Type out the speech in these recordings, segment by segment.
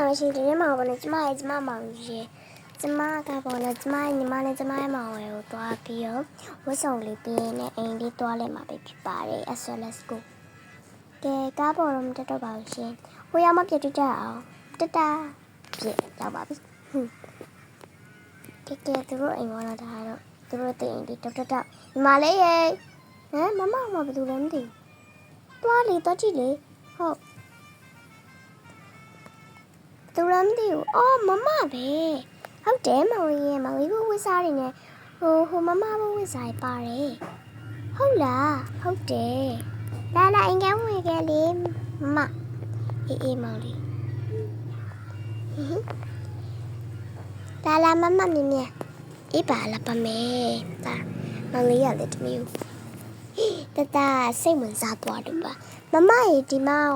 想是今天嘛，我那今嘛今嘛忙些，今嘛该不呢？今嘛你妈呢？今嘛忙完有多比哦？我手里边呢，印的多了嘛，被批发的，as well as go。给该不我们这都保险，我要么别去找，哒哒，别要吧比，给都是印完了的还了，都是对印的，哒，你妈嘞耶？妈妈不都认的？多里多几里？好。သူလည်းမသိဘူး။အော်မမပဲ။ဟုတ်တယ်မောင်လေးရဲ့မောင်လေးဘဝစ်စားတွေနဲ့ဟိုမမဘဝစ်စားပါတယ်။ဟုတ်လား။ဟုတ်တယ်။လာအင်္ဂါဝင်ခဲ့လေမမ။အေးမောင်လေး။လာမမမြင်။အေးပါလာပါမယ်။ဒါမောင်လေးရလေတမျိုး။တစိတ်ဝင်စားသွားတယ်ပါ။မမရေဒီမောင်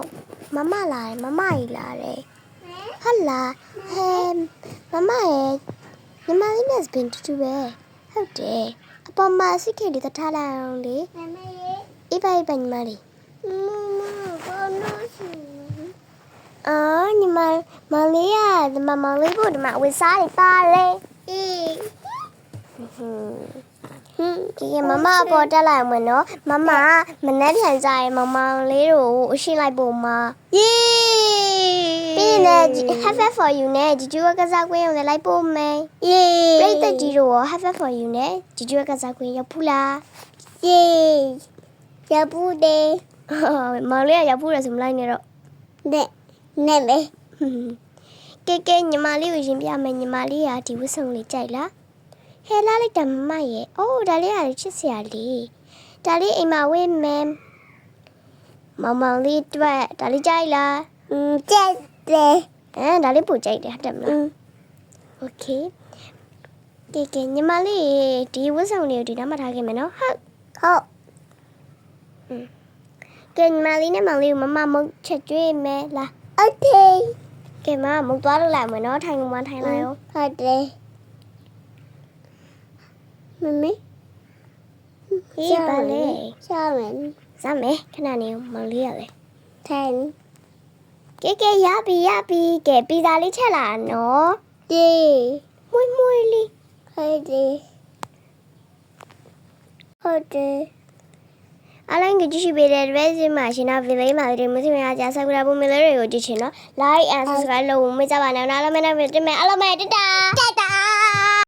မမလာတယ်မမကြီးလာတယ်။ဟလာမမရဲ့ညီမလေးနဲ့စပင်တူတူပဲဟုတ်တယ်အပေါ်မှာစိတ်ခေလေးတထားလိုက်အောင်လေမမရဲ့အေးပါညီမလေးမဘာလို့ရှိညီမလေးကဒီမမောင်လေးဖို့ဒီမှာဝစ်စားနေပါလေအေးဒီမမပေါ်တက်လိုက်မယ်နော်မမမနဲ့ပြန်ကြရင်မောင်လေးတို့အရှင်းလိုက်ပုံမှာယေးပြီးနေ have it for you နဲ့ Jiju ကစားကွင်းကိုလိုက်ပို့မယ်။ Yay ပြိတ္တကြီးတို့ရော have it for you နဲ့ Jiju ကစားကွင်းရောက်ဘူးလား။ Yay ရောက်ဘူးတယ်။မောင်လေးကရောက်ဘူးတယ်ဆိုမလိုက်နဲ့တော့။နဲ့လေ။ကဲညီမလေးကိုရင်ပြမယ်ညီမလေးကဒီဝတ်စုံလေးကြိုက်လား။ဟဲလာလိုက်တယ်မမရဲ့။အိုးဒါလေးကချစ်စရာလေး။ဒါလေးအိမ်မှာဝေးမယ်။မောင်လေးတွေ့ဒါလေးကြိုက်လား။ကြိုက်တယ်ဒါလေးပို့ကြိုက်တယ်ဟုတ်တယ်မလားโอเคကဲညီမလေးဒီဝတ်ဆောင်လေးကိုဒီနားမှာထားခဲ့မယ်နော်ဟုတ်ကဲညီမလေးနဲ့မောင်လေးကိုမမုတ်ချက်ကျွေးမယ်လားโอเคကဲမမုတ်သွားလို့လိုက်မယ်နော်ထိုင်လိုက်ရောဟုတ်တယ်မမေဟေးပါလေစားမယ်ခဏနေမောင်လေးရလေထိုင်ကဲရပြီကဲပီဇာလေးချက်လာနော်တေးမွေးလေးဟုတ်တယ်အလိုင်းကကြည့်ရှိပေးတဲ့ resume မှာရှင်နာဗီလေးမှာဒီမသိမရကြဆက်ကြရဖို့မလေးတွေကိုကြည့်ချင်နော် like and subscribe လုပ်မကြပါနဲ့အားလုံးပဲတင်မယ်အားလုံးပဲတတာ